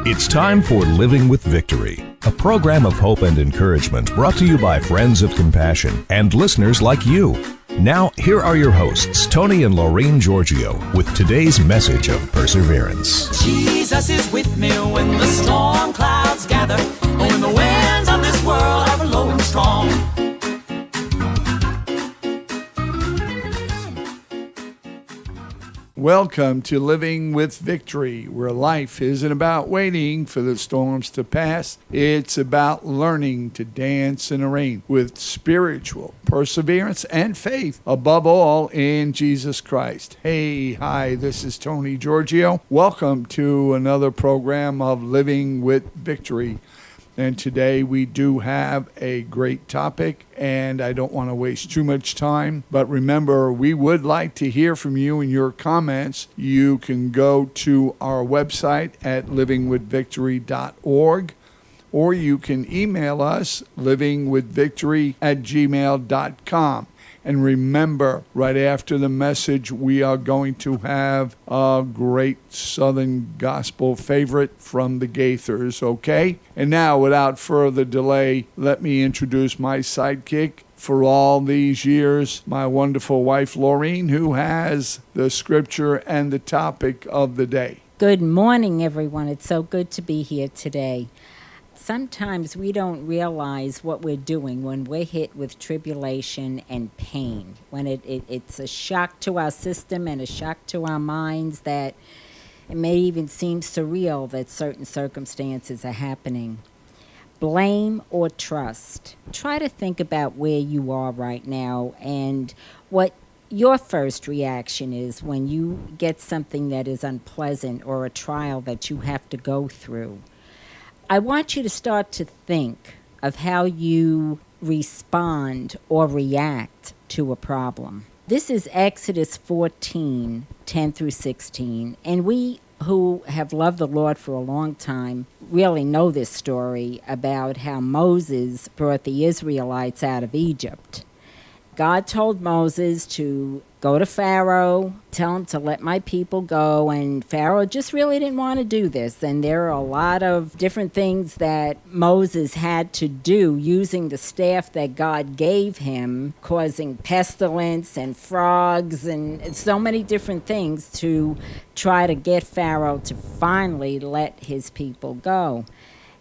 It's time for Living with Victory, a program of hope and encouragement brought to you by friends of compassion and listeners like you. Now, here are your hosts, Tony and Laureen Giorgio, with today's message of perseverance. Jesus is with me when the storm clouds gather, when the winds of this world are blowing strong. Welcome to Living with Victory, where life isn't about waiting for the storms to pass. It's about learning to dance in the rain with spiritual perseverance and faith, above all in Jesus Christ. Hi, this is Tony Giorgio. Welcome to another program of Living with Victory. And today we do have a great topic, and I don't want to waste too much time. But remember, we would like to hear from you and your comments. You can go to our website at livingwithvictory.org, or you can email us, livingwithvictory@gmail.com. And remember, right after the message, we are going to have a great Southern gospel favorite from the Gaithers, okay? And now, without further delay, let me introduce my sidekick for all these years, my wonderful wife, Laureen, who has the scripture and the topic of the day. Good morning, everyone. It's so good to be here today. Sometimes we don't realize what we're doing when we're hit with tribulation and pain, when it's a shock to our system and a shock to our minds that it may even seem surreal that certain circumstances are happening. Blame or trust. Try to think about where you are right now and what your first reaction is when you get something that is unpleasant or a trial that you have to go through. I want you to start to think of how you respond or react to a problem. This is Exodus 14, 10 through 16, and we who have loved the Lord for a long time really know this story about how Moses brought the Israelites out of Egypt. God told Moses to go to Pharaoh, tell him to let my people go, and Pharaoh just really didn't want to do this. And there are a lot of different things that Moses had to do using the staff that God gave him, causing pestilence and frogs and so many different things to try to get Pharaoh to finally let his people go.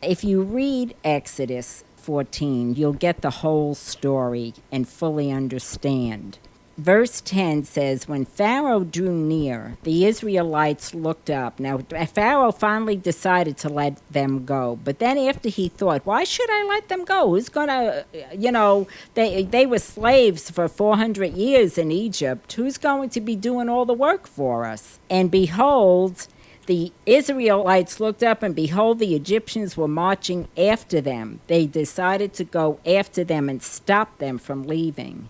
If you read Exodus 14, you'll get the whole story and fully understand. Verse 10 says, when Pharaoh drew near, the Israelites looked up. Now, Pharaoh finally decided to let them go. But then after he thought, why should I let them go? Who's going to, they were slaves for 400 years in Egypt. Who's going to be doing all the work for us? And behold, the Israelites looked up, and behold, the Egyptians were marching after them. They decided to go after them and stop them from leaving.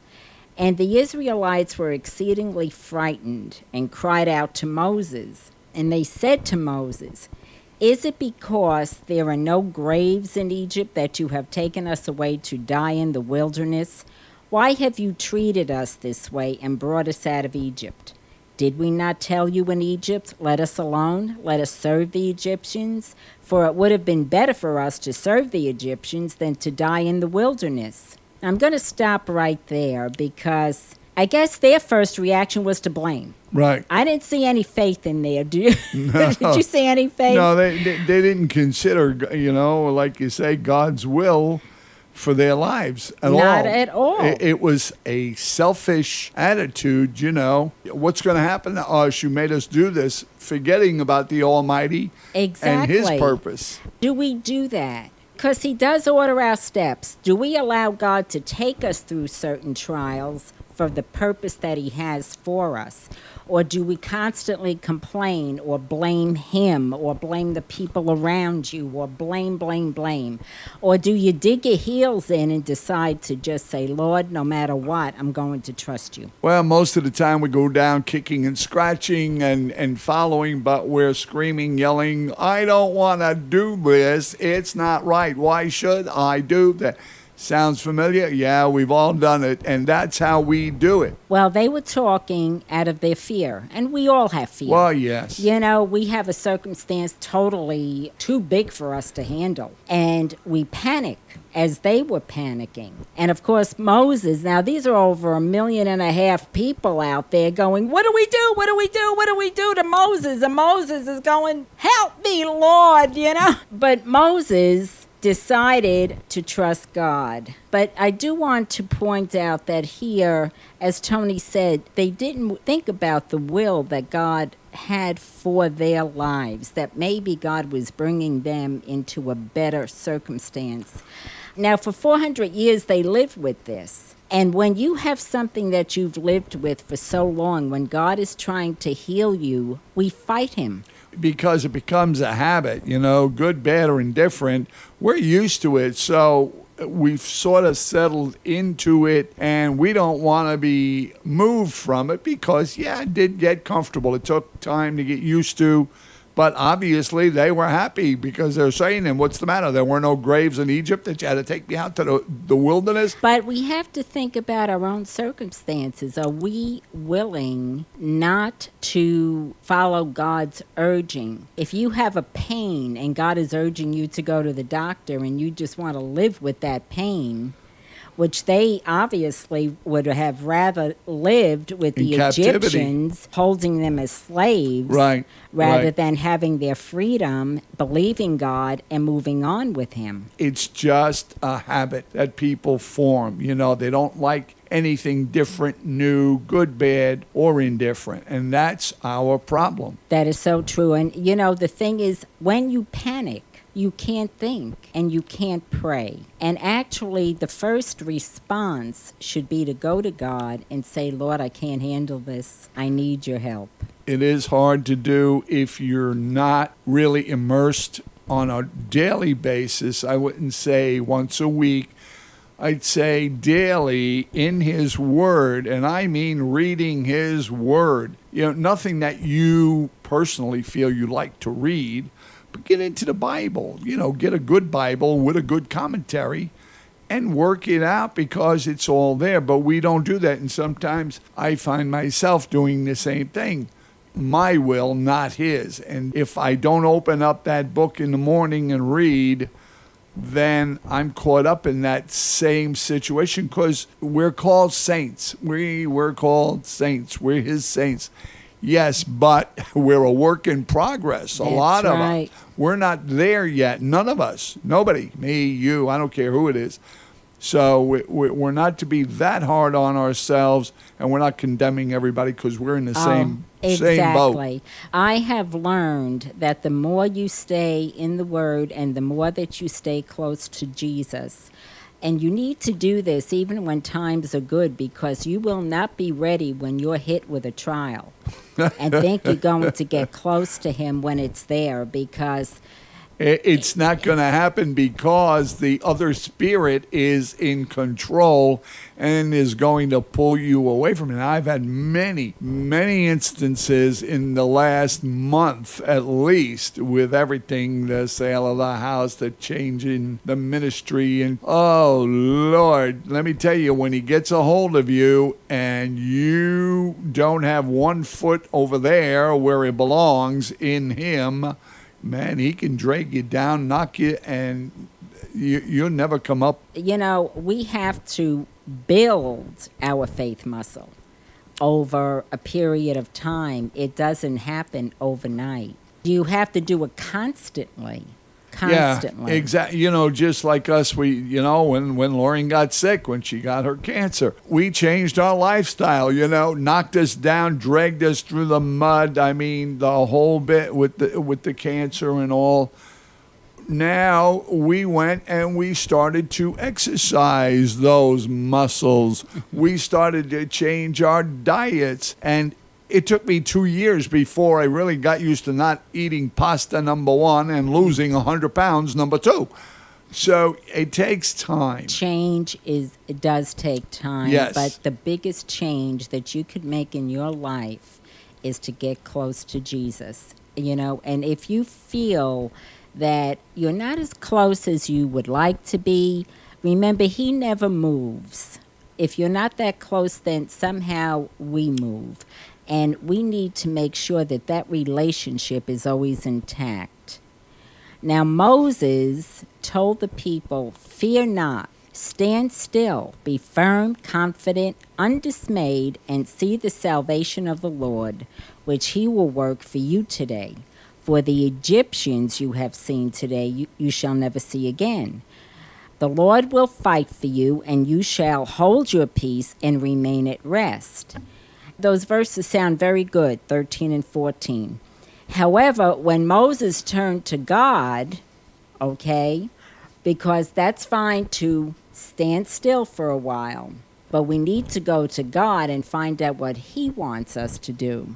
And the Israelites were exceedingly frightened and cried out to Moses. And they said to Moses, is it because there are no graves in Egypt that you have taken us away to die in the wilderness? Why have you treated us this way and brought us out of Egypt? Did we not tell you in Egypt, let us alone, let us serve the Egyptians? For it would have been better for us to serve the Egyptians than to die in the wilderness. I'm going to stop right there because I guess their first reaction was to blame. Right. I didn't see any faith in there. Do you? No. Did you see any faith? No, they didn't consider, like you say, God's will for their lives at all. Not at all. It was a selfish attitude, What's going to happen to us? You made us do this, forgetting about the Almighty and His purpose. Do we do that? Because He does order our steps. Do we allow God to take us through certain trials for the purpose that He has for us? Or do we constantly complain or blame Him or blame the people around you or blame? Or do you dig your heels in and decide to just say, Lord, no matter what, I'm going to trust you? Well, most of the time we go down kicking and scratching and following, but we're screaming, yelling, I don't want to do this. It's not right. Why should I do that? Sounds familiar? Yeah, we've all done it, and that's how we do it. Well, they were talking out of their fear, and we all have fear. Well, yes. You know, we have a circumstance totally too big for us to handle, and we panic as they were panicking. And of course, Moses, now these are over 1.5 million people out there going, what do we do? What do we do? What do we do to Moses? And Moses is going, help me, Lord, you know. But Moses decided to trust God. But I do want to point out that here, as Tony said, they didn't think about the will that God had for their lives, that maybe God was bringing them into a better circumstance. Now, for 400 years, they lived with this. And when you have something that you've lived with for so long, when God is trying to heal you, we fight him. Because it becomes a habit, you know, good, bad, or indifferent. We're used to it, so we've sort of settled into it, and we don't want to be moved from it because, yeah, it did get comfortable. It took time to get used to, but obviously they were happy because they're saying, and what's the matter? There were no graves in Egypt that you had to take me out to the wilderness? But we have to think about our own circumstances. Are we willing not to follow God's urging? If you have a pain and God is urging you to go to the doctor and you just want to live with that pain, which they obviously would have rather lived with the Egyptians, holding them as slaves, rather than having their freedom, believing God, and moving on with him. It's just a habit that people form. You know, they don't like anything different, new, good, bad, or indifferent. And that's our problem. That is so true. And, you know, the thing is, when you panic, you can't think and you can't pray. And actually, the first response should be to go to God and say, Lord, I can't handle this. I need your help. It is hard to do if you're not really immersed on a daily basis. I wouldn't say once a week. I'd say daily in his word, and I mean reading his word. You know, nothing that you personally feel you like to read, but get into the Bible. You know, get a good Bible with a good commentary and work it out because it's all there. But we don't do that, and sometimes I find myself doing the same thing. My will, not his. And if I don't open up that book in the morning and read, then I'm caught up in that same situation because we're called saints. We're called saints. We're his saints. Yes, but we're a work in progress. A lot of us. We're not there yet. None of us. Nobody. Me, you, I don't care who it is. So we're not to be that hard on ourselves, and we're not condemning everybody because we're in the same boat. Exactly. I have learned that the more you stay in the Word and the more that you stay close to Jesus, and you need to do this even when times are good because you will not be ready when you're hit with a trial and think you're going to get close to him when it's there because it's not going to happen because the other spirit is in control and is going to pull you away from it. And I've had many, many instances in the last month at least with everything, the sale of the house, the change in the ministry. And oh, Lord, let me tell you, when he gets a hold of you and you don't have one foot over there where it belongs in him, man, he can drag you down, knock you, and you'll never come up. You know, we have to build our faith muscle over a period of time. It doesn't happen overnight. You have to do it constantly. Yeah, exactly. You know, just like us, when Laureen got sick, when she got her cancer, we changed our lifestyle, knocked us down, dragged us through the mud. I mean, the whole bit with the cancer and all. Now we went and we started to exercise those muscles. We started to change our diets, and it took me 2 years before I really got used to not eating pasta, number one, and losing 100 pounds, number two. So it takes time. It does take time. Yes. But the biggest change that you could make in your life is to get close to Jesus. And if you feel that you're not as close as you would like to be, Remember, he never moves. If you're not that close, then somehow we move. And we need to make sure that that relationship is always intact. Now, Moses told the people, "Fear not, stand still, be firm, confident, undismayed, and see the salvation of the Lord, which he will work for you today. For the Egyptians you have seen today, you shall never see again. The Lord will fight for you, and you shall hold your peace and remain at rest." Those verses sound very good, 13 and 14. However, when Moses turned to God, okay, because that's fine to stand still for a while, but we need to go to God and find out what he wants us to do.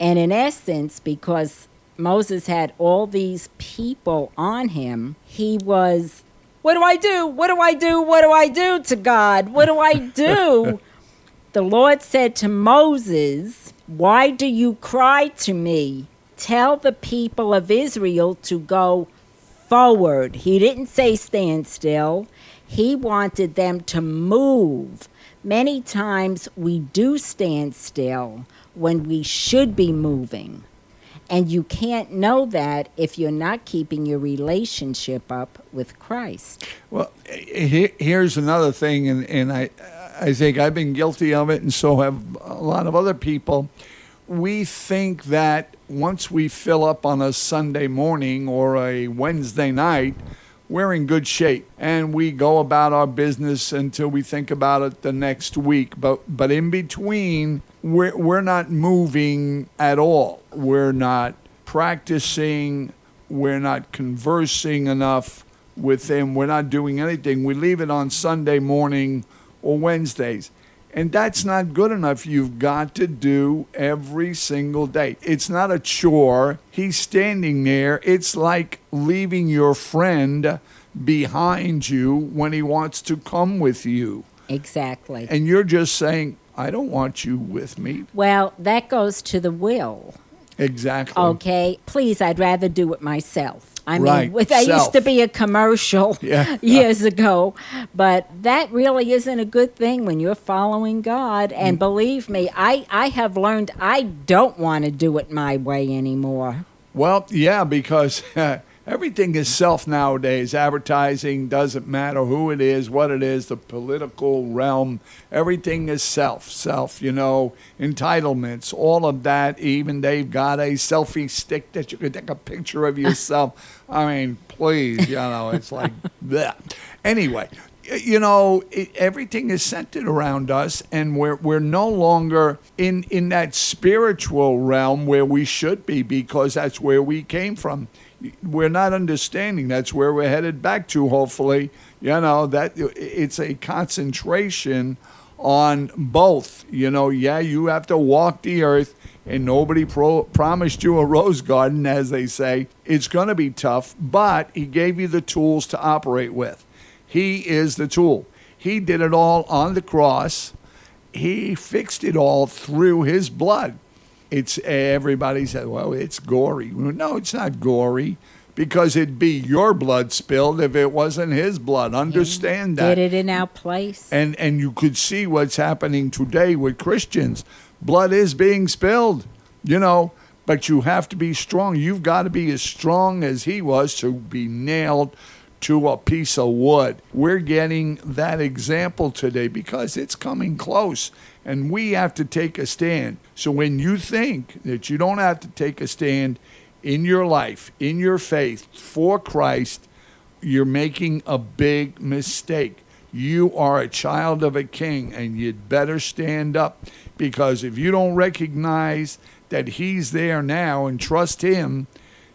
And in essence, because Moses had all these people on him, he was, what do I do? What do I do? What do I do to God? What do I do? The Lord said to Moses, "Why do you cry to me? Tell the people of Israel to go forward." He didn't say stand still. He wanted them to move. Many times we do stand still when we should be moving. And you can't know that if you're not keeping your relationship up with Christ. Well, here's another thing, and I think I've been guilty of it, and so have a lot of other people. We think that once we fill up on a Sunday morning or a Wednesday night, we're in good shape, and we go about our business until we think about it the next week. But in between, we're not moving at all. We're not practicing. We're not conversing enough with him. We're not doing anything. We leave it on Sunday morning or Wednesdays. And that's not good enough. You've got to do every single day. It's not a chore. He's standing there. It's like leaving your friend behind you when he wants to come with you. Exactly. And you're just saying, "I don't want you with me." Well, that goes to the will. Exactly. Okay, please, I'd rather do it myself. I mean, Right. there Self. used to be a commercial years ago, but that really isn't a good thing when you're following God. And believe me, I have learned I don't want to do it my way anymore. Well, yeah, because everything is self nowadays. Advertising doesn't matter who it is, what it is, the political realm. Everything is self, entitlements, all of that. Even they've got a selfie stick that you can take a picture of yourself. I mean, please, it's like that. Anyway, everything is centered around us, and we're no longer in that spiritual realm where we should be, because that's where we came from. We're not understanding that's where we're headed back to, hopefully. That it's a concentration on both. You have to walk the earth, and nobody promised you a rose garden, as they say. It's going to be tough, but he gave you the tools to operate with. He is the tool. He did it all on the cross. He fixed it all through his blood. Everybody said, well, it's gory. No, it's not gory, because it'd be your blood spilled if it wasn't his blood. Understand that. Did it in our place. And you could see what's happening today with Christians. Blood is being spilled, but you have to be strong. You've got to be as strong as he was to be nailed to a piece of wood. We're getting that example today because it's coming close, and we have to take a stand. So when you think that you don't have to take a stand in your life, in your faith, for Christ, you're making a big mistake. You are a child of a king, and you'd better stand up, because if you don't recognize that he's there now and trust him,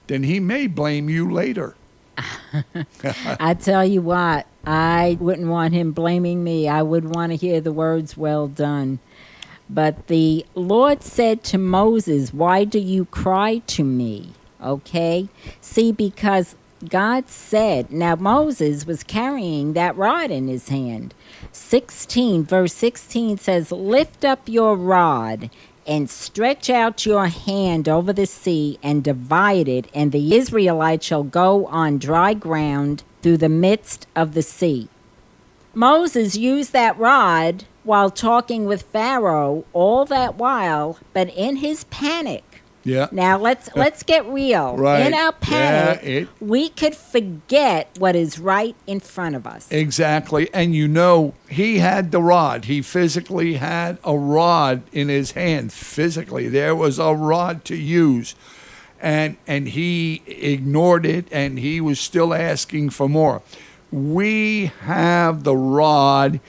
then he may blame you later. I tell you what, I wouldn't want him blaming me. I would want to hear the words, "Well done." But the Lord said to Moses, "Why do you cry to me?" Okay? See, because God said, now Moses was carrying that rod in his hand. Verse 16 says, "Lift up your rod and stretch out your hand over the sea and divide it, and the Israelites shall go on dry ground through the midst of the sea." Moses used that rod while talking with Pharaoh all that while, but in his panic. Yeah. Now let's get real. Right. In our panic, Yeah, we could forget what is right in front of us. Exactly. And you know, he had the rod. He physically had a rod in his hand. Physically, there was a rod to use. And he ignored it, and he was still asking for more. We have the rod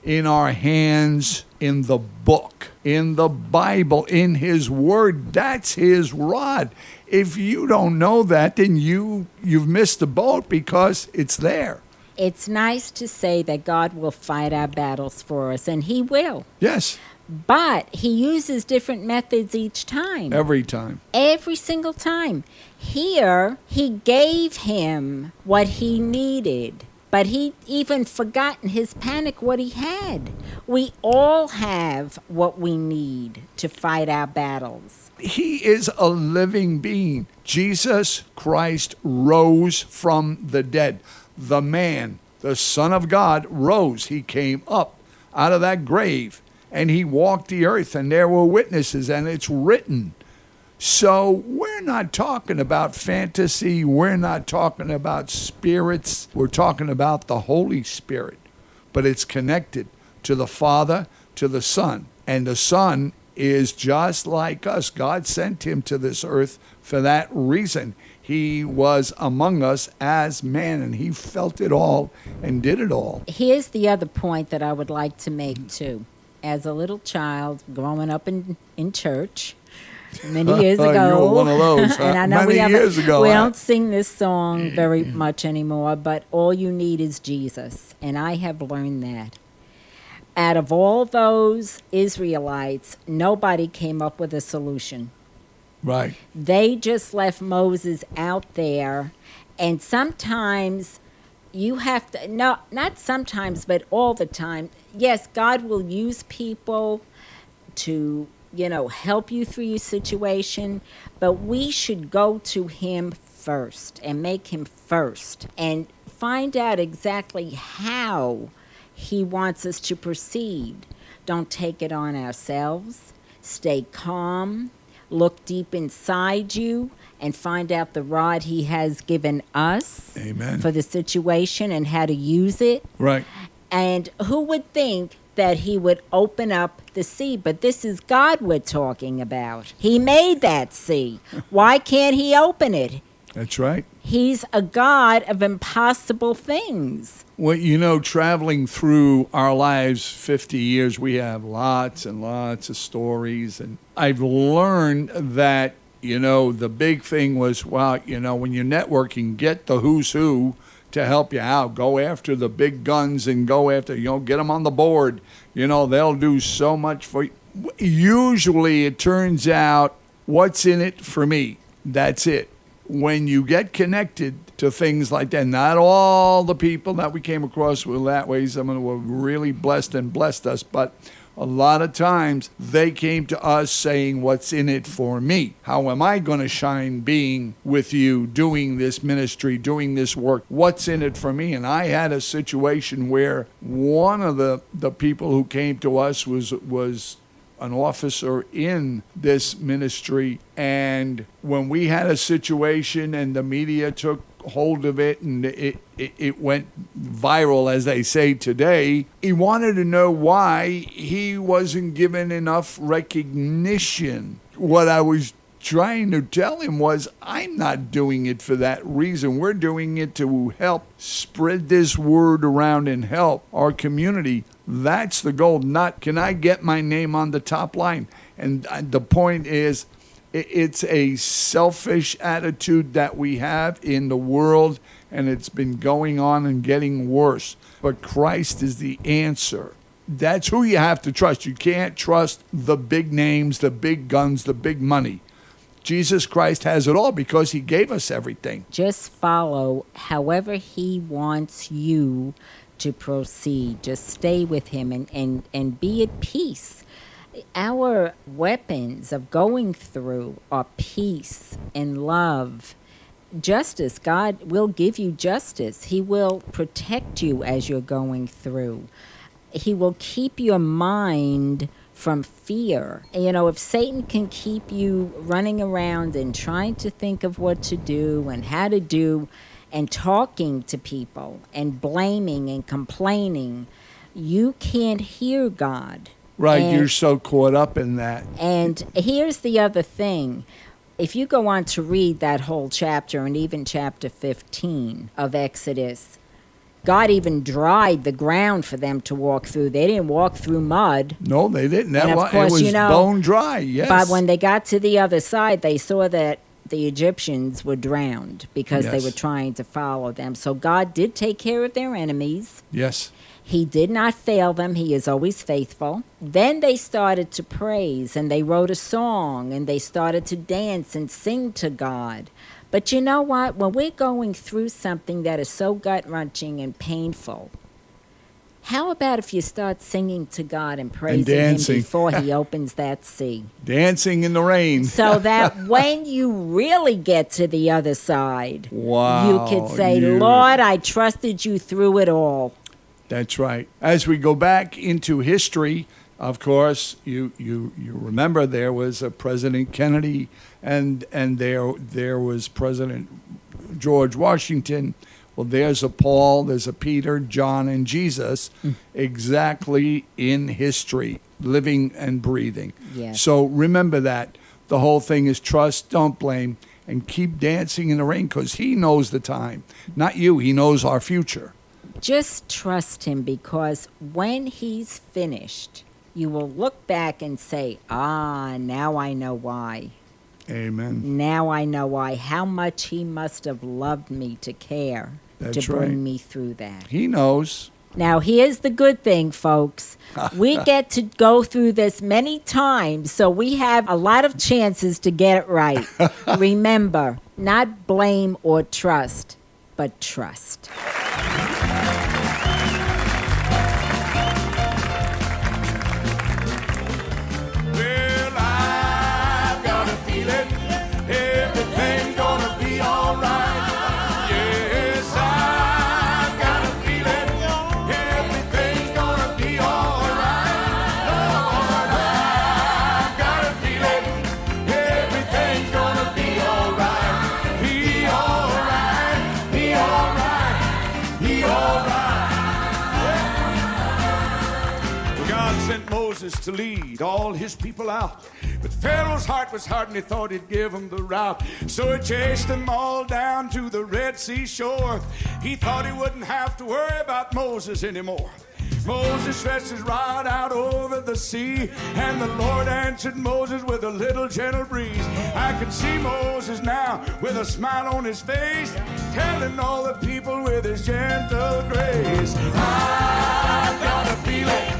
in our hands in the book, in the Bible, in his word. That's his rod. If you don't know that, then you've missed the boat, because it's there. It's nice to say that God will fight our battles for us, and he will. Yes. But he uses different methods each time. Every time. Every single time. Here, he gave him what he needed. But he even forgot in his panic what he had. We all have what we need to fight our battles. He is a living being. Jesus Christ rose from the dead. The man, the Son of God, rose. He came up out of that grave, and he walked the earth, and there were witnesses, and it's written. So we're not talking about fantasy. We're not talking about spirits. We're talking about the Holy Spirit. But it's connected to the Father, to the Son. And the Son is just like us. God sent him to this earth for that reason. He was among us as man, and he felt it all and did it all. Here's the other point that I would like to make, too. As a little child growing up in church, many years ago. You were one of those, huh? And I know Many years ago. We don't sing this song very much anymore, but all you need is Jesus. And I have learned that. Out of all those Israelites, nobody came up with a solution. Right. They just left Moses out there. And sometimes you have to, no, not sometimes, but all the time. Yes, God will use people to help you through your situation, but we should go to him first and make him first and find out exactly how he wants us to proceed. Don't take it on ourselves. Stay calm. Look deep inside you and find out the rod he has given us. Amen. For the situation and how to use it. Right. And who would think that he would open up the sea? But this is God we're talking about. He made that sea. Why can't he open it? That's right. He's a God of impossible things. Well, traveling through our lives 50 years, we have lots and lots of stories. And I've learned that, the big thing was, when you're networking, get the who's who to help you out. Go after the big guns and go after, get them on the board. They'll do so much for you. Usually it turns out, what's in it for me? That's it. When you get connected to things like that, not all the people that we came across were that way. Some of them were really blessed and blessed us, but a lot of times they came to us saying, what's in it for me? How am I going to shine being with you, doing this ministry, doing this work? What's in it for me? And I had a situation where one of the people who came to us was an officer in this ministry. And when we had a situation and the media took hold of it and it went viral, as they say today, he wanted to know why he wasn't given enough recognition. What I was trying to tell him was, I'm not doing it for that reason. We're doing it to help spread this word around and help our community. That's the goal. Not, can I get my name on the top line? And the point is, it's a selfish attitude that we have in the world, and it's been going on and getting worse. But Christ is the answer. That's who you have to trust. You can't trust the big names, the big guns, the big money. Jesus Christ has it all because he gave us everything. Just follow however he wants you to proceed. Just stay with him and be at peace. Our weapons of going through are peace and love justice. God will give you justice. He will protect you as you're going through. He will keep your mind from fear. You know, if Satan can keep you running around and trying to think of what to do and how to do and talking to people and blaming and complaining, you can't hear God. Right, And you're so caught up in that. And here's the other thing. If you go on to read that whole chapter and even chapter 15 of Exodus, God even dried the ground for them to walk through. They didn't walk through mud. No, they didn't. And of course, it was bone dry, yes. But when they got to the other side, they saw that the Egyptians were drowned because they Yes. were trying to follow them. So God did take care of their enemies. Yes. He did not fail them. He is always faithful. Then they started to praise, and they wrote a song, and they started to dance and sing to God. But you know what? When we're going through something that is so gut-wrenching and painful, how about if you start singing to God and praising Him before He opens that sea? Dancing in the rain. So that when you really get to the other side, Wow, you could say, Lord, I trusted you through it all. That's right. As we go back into history, of course, you remember there was a President Kennedy and there was President George Washington. Well, there's a Paul, there's a Peter, John, and Jesus exactly in history, living and breathing. Yes. So remember that. The whole thing is trust, don't blame, and keep dancing in the rain because He knows the time. Not you. He knows our future. Just trust Him, because when He's finished, you will look back and say, now I know why. Amen. Now I know why. How much He must have loved me to care That's to bring right. me through that. He knows. Now, here's the good thing, folks. We get to go through this many times, so we have a lot of chances to get it right. Remember, not blame or trust, but trust. Well, I've got a feeling everything's gonna be alright. Yes, I've got a feeling everything's gonna be alright. Lord, I've got a feeling everything's gonna be alright. Be alright, be alright, be alright. God sent Moses to lead all His people out. But Pharaoh's heart was hard and he thought he'd give them the route. So he chased them all down to the Red Sea shore. He thought he wouldn't have to worry about Moses anymore. Moses stretched his rod out over the sea, and the Lord answered Moses with a little gentle breeze. I can see Moses now with a smile on his face, telling all the people with his gentle grace, I've got a feeling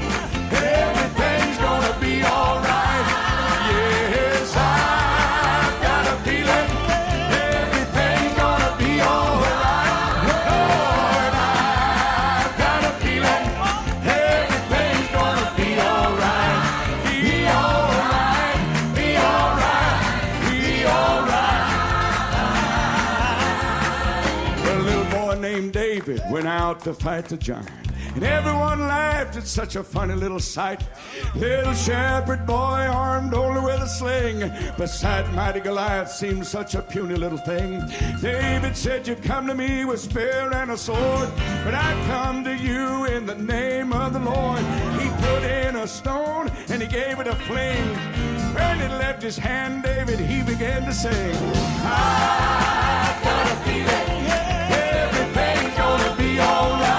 everything's gonna be alright. Yes, I've got a feeling everything's gonna be alright. Lord, I've got a feeling everything's gonna be alright. Be alright, be alright, be alright. Well, a little boy named David went out to fight the giant, and everyone laughed at such a funny little sight. Little shepherd boy armed only with a sling, beside mighty Goliath seemed such a puny little thing. David said, you come to me with spear and a sword, but I come to you in the name of the Lord. He put in a stone and he gave it a fling. When it left his hand, David, he began to sing, I've got a feeling everything's gonna be alright.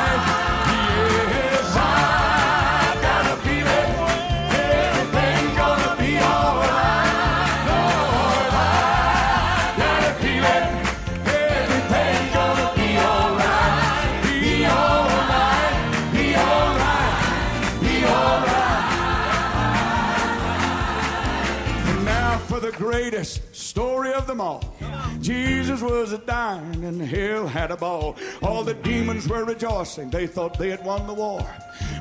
Greatest story of them all. Jesus was a-dying and hell had a ball. All the demons were rejoicing. They thought they had won the war.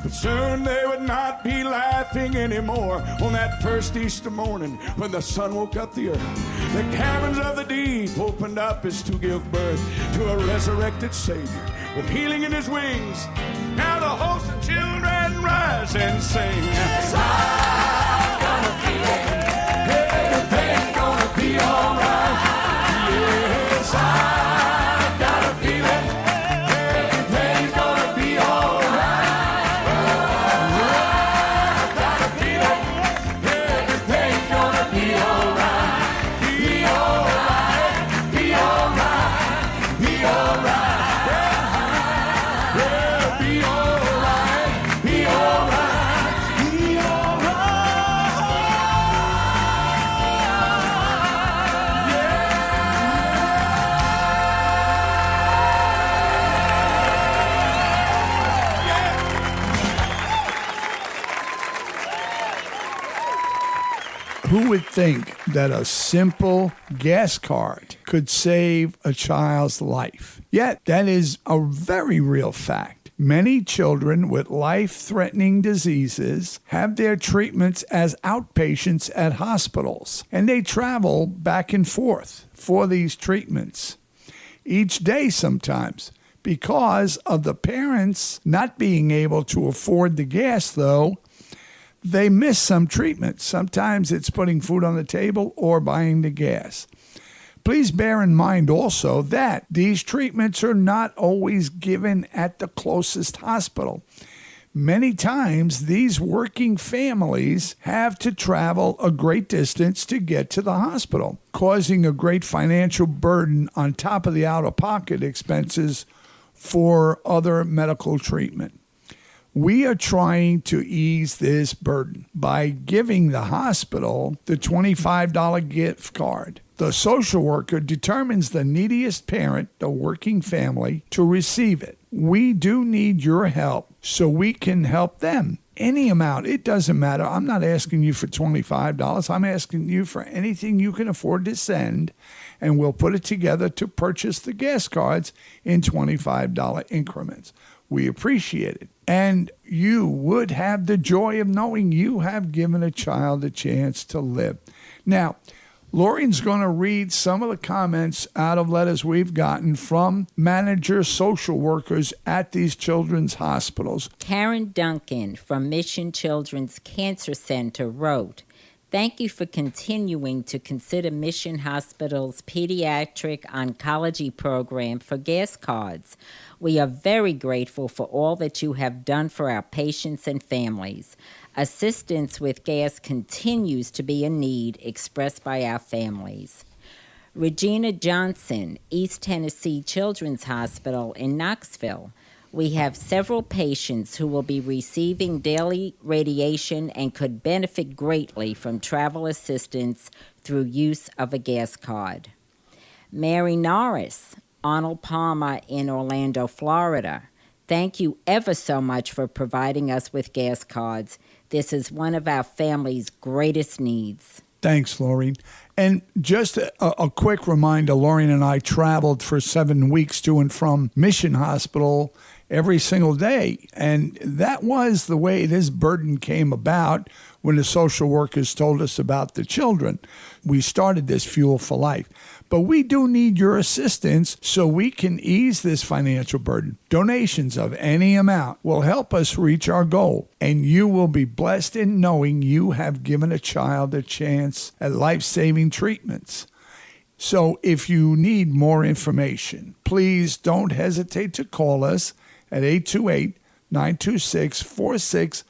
But soon they would not be laughing anymore. On that first Easter morning when the sun woke up the earth, The caverns of the deep opened up as to give birth to a resurrected Savior with healing in his wings. Now the host of children rise and sing. Yes, I'm gonna feel it. Everything's gonna be alright. Yes, I got a feeling. Everything's gonna be alright. I got a feeling. Everything's gonna be alright. Be alright. Be alright. Be alright. Yeah, be alright. Be alright. Be Who would think that a simple gas card could save a child's life? Yet, that is a very real fact. Many children with life-threatening diseases have their treatments as outpatients at hospitals, and they travel back and forth for these treatments each day sometimes. Because of the parents not being able to afford the gas, though, they miss some treatments. Sometimes it's putting food on the table or buying the gas. Please bear in mind also that these treatments are not always given at the closest hospital. Many times, these working families have to travel a great distance to get to the hospital, causing a great financial burden on top of the out-of-pocket expenses for other medical treatment. We are trying to ease this burden by giving the hospital the $25 gift card. The social worker determines the neediest parent, the working family, to receive it. We do need your help so we can help them. Any amount, it doesn't matter. I'm not asking you for $25. I'm asking you for anything you can afford to send, and we'll put it together to purchase the gas cards in $25 increments. We appreciate it. And you would have the joy of knowing you have given a child a chance to live. Now, Laureen's going to read some of the comments out of letters we've gotten from managers, social workers at these children's hospitals. Karen Duncan from Mission Children's Cancer Center wrote, "Thank you for continuing to consider Mission Hospital's pediatric oncology program for gas cards. We are very grateful for all that you have done for our patients and families. Assistance with gas continues to be a need expressed by our families." Regina Johnson, East Tennessee Children's Hospital in Knoxville. "We have several patients who will be receiving daily radiation and could benefit greatly from travel assistance through use of a gas card." Mary Norris, Arnold Palmer in Orlando, Florida. "Thank you ever so much for providing us with gas cards. This is one of our family's greatest needs." Thanks, Laureen. And just a quick reminder, Laureen and I traveled for 7 weeks to and from Mission Hospital every single day. And that was the way this burden came about when the social workers told us about the children. We started this Fuel for Life. But we do need your assistance so we can ease this financial burden. Donations of any amount will help us reach our goal, and you will be blessed in knowing you have given a child a chance at life-saving treatments. So if you need more information, please don't hesitate to call us at 828-926-4600.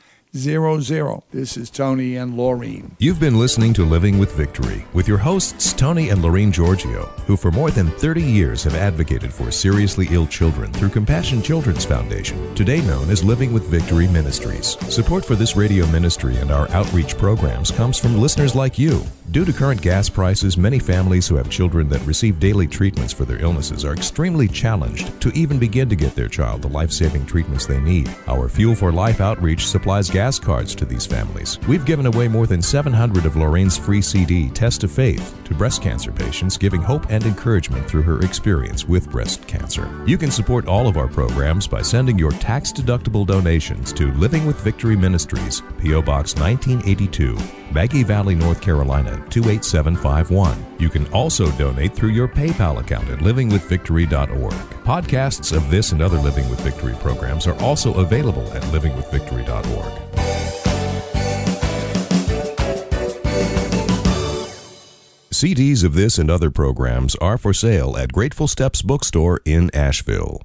This is Tony and Laureen. You've been listening to Living with Victory with your hosts Tony and Laureen Giorgio, who for more than 30 years have advocated for seriously ill children through Compassion Children's Foundation, today known as Living with Victory Ministries. Support for this radio ministry and our outreach programs comes from listeners like you. Due to current gas prices, many families who have children that receive daily treatments for their illnesses are extremely challenged to even begin to get their child the life-saving treatments they need. Our Fuel for Life outreach supplies gas cards to these families. We've given away more than 700 of Laureen's free CD, Test of Faith, to breast cancer patients, giving hope and encouragement through her experience with breast cancer. You can support all of our programs by sending your tax-deductible donations to Living with Victory Ministries, P.O. Box 1982, Maggie Valley, North Carolina 28751. You can also donate through your PayPal account at livingwithvictory.org. Podcasts of this and other Living with Victory programs are also available at livingwithvictory.org. CDs of this and other programs are for sale at Grateful Steps Bookstore in Asheville.